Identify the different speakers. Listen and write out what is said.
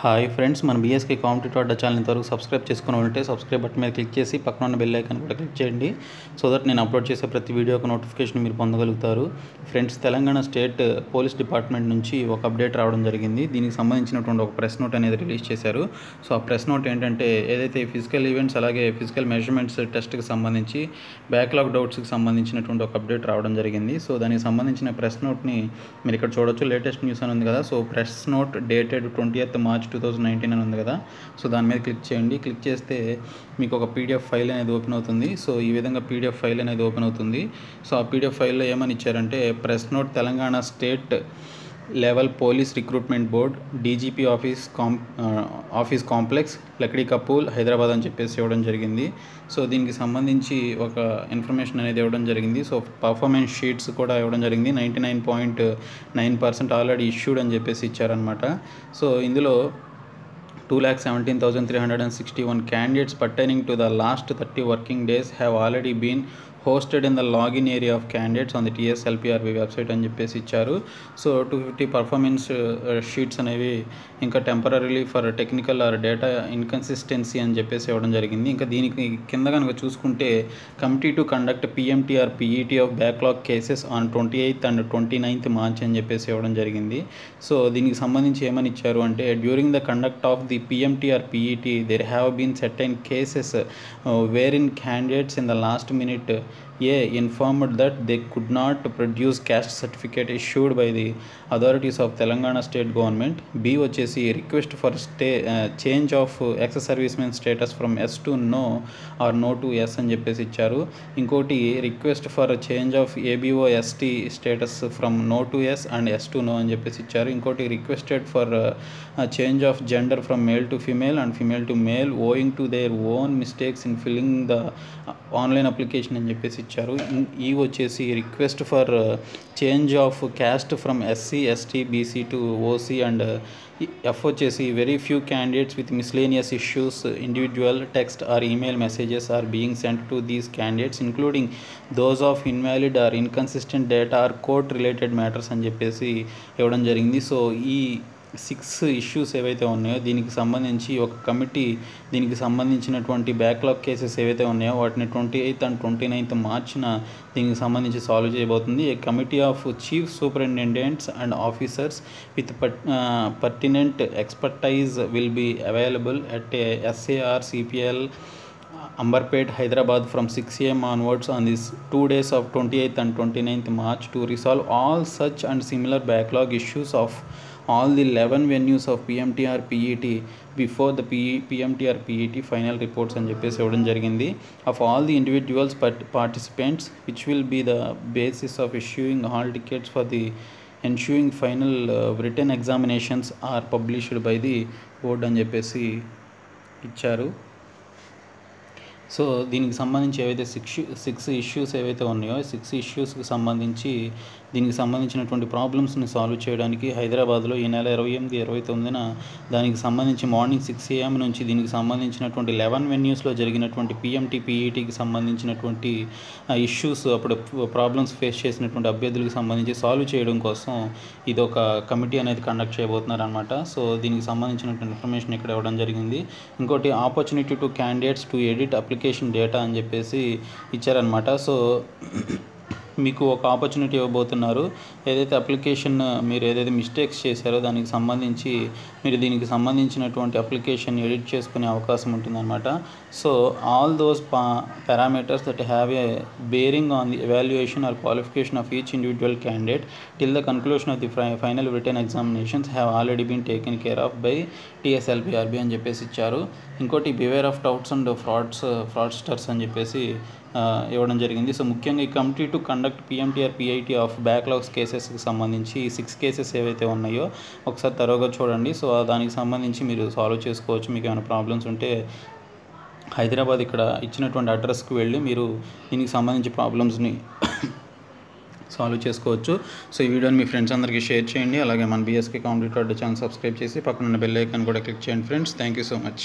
Speaker 1: Hi friends, మన BSK competitive అడ్డా channel ఇంతవరకు subscribe చేసుకుని ఉంటే సబ్స్క్రైబ్ బటన్ మీద క్లిక్ చేసి పక్కన ఉన్న బెల్ ఐకాన్ కూడా క్లిక్ చేయండి. సో దట్ నేను అప్లోడ్ చేసే ప్రతి వీడియోకి నోటిఫికేషన్ మీరు పొందగలుగుతారు. Friends, Telangana state police department నుంచి ఒక అప్డేట్ రావడం జరిగింది. దీనికి సంబంధించినటువంటి ఒక ప్రెస్ నోట్ అనేది రిలీజ్ చేశారు. సో ఆ ప్రెస్ నోట్ ఏంటంటే, ఏదైతే ఫిజికల్ ఈవెంట్స్ అలాగే ఫిజికల్ మెజర్మెంట్స్ టెస్ట్కి సంబంధించి బ్యాక్లాగ్ డౌట్స్కి సంబంధించినటువంటి ఒక అప్డేట్ రావడం జరిగింది. సో దానికి సంబంధించిన ప్రెస్ నోట్ని మీరు ఇక్కడ చూడొచ్చు. లేటెస్ట్ న్యూస్ అని ఉంది కదా. So press note dated 20th March 2019 అని ఉంది కదా. సో దాని మీద క్లిక్ చేయండి. క్లిక్ చేస్తే మీకు ఒక పీడిఎఫ్ ఫైల్ అనేది ఓపెన్ అవుతుంది. సో ఈ విధంగా పీడిఎఫ్ ఫైల్ అనేది ఓపెన్ అవుతుంది. సో ఆ పీడిఎఫ్ ఫైల్లో ఏమని ఇచ్చారంటే, press note Telangana state level police recruitment board DGP office complex Lakdi కపూల్ Hyderabad అని చెప్పేసి ఇవ్వడం జరిగింది. సో దీనికి సంబంధించి ఒక ఇన్ఫర్మేషన్ అనేది ఇవ్వడం జరిగింది. సో పర్ఫార్మెన్స్ షీట్స్ కూడా ఇవ్వడం జరిగింది. 99.9% ఆల్రెడీ ఇష్యూడ్ అని చెప్పేసి ఇచ్చారనమాట. సో ఇందులో 2,17,361 candidates pertaining to the last 30 working days have already been hosted in the login area of candidates on the TSLPRB website అని చెప్పేసి ఇచ్చారు. సో 250 పర్ఫార్మెన్స్ షీట్స్ అనేవి ఇంకా temporarily for technical or data inconsistency అని చెప్పేసి ఇవ్వడం జరిగింది. ఇంకా దీనికి కింద కనుక చూసుకుంటే, committee to conduct PMT or PET of backlog cases on 28th and 29th March అని చెప్పేసి ఇవ్వడం జరిగింది. సో దీనికి సంబంధించి ఏమని ఇచ్చారు అంటే, during the conduct of the PMT or PET there have been certain cases wherein candidates in the last minute informed that they could not produce caste certificate issued by the authorities of Telangana state government. B వచ్చేసి request for change of ex servicemen status from yes to no or no to yes అని చెప్పేసి ఇచ్చారు. ఇంకోటి request for change of ABO ST status from no to yes and yes to no అని చెప్పేసి ఇచ్చారు. ఇంకోటి requested for change of gender from male to female and female to male owing to their own mistakes in filling the online application అని చెప్పేసి ఇచ్చారు. ఈ వచ్చేసి request for change of caste from SC ST BC to OC and F వచ్చేసి very few candidates with miscellaneous issues individual text or email messages are being sent to these candidates including those of invalid or inconsistent data or court related matters అని చెప్పేసి ఇవ్వడం జరిగింది. So ఈ 6 issues ఏవైతే ఉన్నాయో దీనికి సంబంధించి ఒక కమిటీ దీనికి సంబంధించినటువంటి బ్యాక్లాగ్ కేసెస్ ఏవైతే ఉన్నాయో వాటిని 28th and 29th Marchన దీనికి సంబంధించి సాల్వ్ చేయబోతుంది. A committee of chief superintendents and officers with pertinent expertise will be available at SAR CPL Ambarpet, Hyderabad from 6 AM onwards on these 2 days of 28th and 29th March to resolve all such and similar backlog issues of all the 11 venues of PMT or PET before the PMT or PET final reports అని చెప్పేసి ఇవ్వడం జరిగింది. of all the individuals participants which will be the basis of issuing hall tickets for the ensuing final written examinations are published by the board అని చెప్పేసి ఇచ్చారు. So దీనికి సంబంధించి ఏవైతే 6 ఇష్యూస్ ఏవైతే ఉన్నాయో 6 ఇష్యూస్కి సంబంధించి దీనికి సంబంధించినటువంటి ప్రాబ్లమ్స్ని సాల్వ్ చేయడానికి హైదరాబాద్లో ఈ నెల 28, 29న దానికి సంబంధించి మార్నింగ్ 6 AM నుంచి దీనికి సంబంధించినటువంటి 11 వెన్యూస్లో జరిగినటువంటి PMT PETకి సంబంధించినటువంటి ఇష్యూస్ అప్పుడు ప్రాబ్లమ్స్ ఫేస్ చేసినటువంటి అభ్యర్థులకు సంబంధించి సాల్వ్ చేయడం కోసం ఇది ఒక కమిటీ అనేది కండక్ట్ చేయబోతున్నారు అనమాట. సో దీనికి సంబంధించినటువంటి ఇన్ఫర్మేషన్ ఇక్కడ ఇవ్వడం జరిగింది. ఇంకోటి opportunity to candidates to edit application data అని చెప్పేసి ఇచ్చారనమాట. సో మీకు ఒక ఆపర్చునిటీ ఇవ్వబోతున్నారు. ఏదైతే అప్లికేషన్ మీరు ఏదైతే మిస్టేక్స్ చేశారో దానికి సంబంధించి మీరు దీనికి సంబంధించినటువంటి అప్లికేషన్ ఎడిట్ చేసుకునే అవకాశం ఉంటుందన్నమాట. So all those parameters that have a bearing on the evaluation or qualification of each individual candidate till the conclusion of the final written examinations have already been taken care of by TSLPRB అని చెప్పేసి ఇచ్చారు. ఇంకోటి beware of touts and fraudsters అని చెప్పేసి ఇవ్వడం జరిగింది. So ముఖ్యంగా ఈ committee to conduct PMT or PET of backlogs కేసెస్కి సంబంధించి ఈ 6 కేసెస్ ఏవైతే ఉన్నాయో ఒకసారి తరోగా చూడండి. సో దానికి సంబంధించి మీరు సాల్వ్ చేసుకోవచ్చు. మీకు ఏమైనా ప్రాబ్లమ్స్ ఉంటే హైదరాబాద్ ఇక్కడ ఇచ్చినటువంటి అడ్రస్కి వెళ్ళి మీరు దీనికి సంబంధించి ప్రాబ్లమ్స్ని సాల్వ్ చేసుకోవచ్చు. సో ఈ వీడియోని మీ ఫ్రెండ్స్ అందరికీ షేర్ చేయండి. అలాగే మన BSK కాంపిటేటివ్ అడ్డా ఛానల్ సబ్స్క్రైబ్ చేసి పక్కన ఉన్న బెల్ ఐకాన్ కూడా క్లిక్ చేయండి friends. Thank you so much.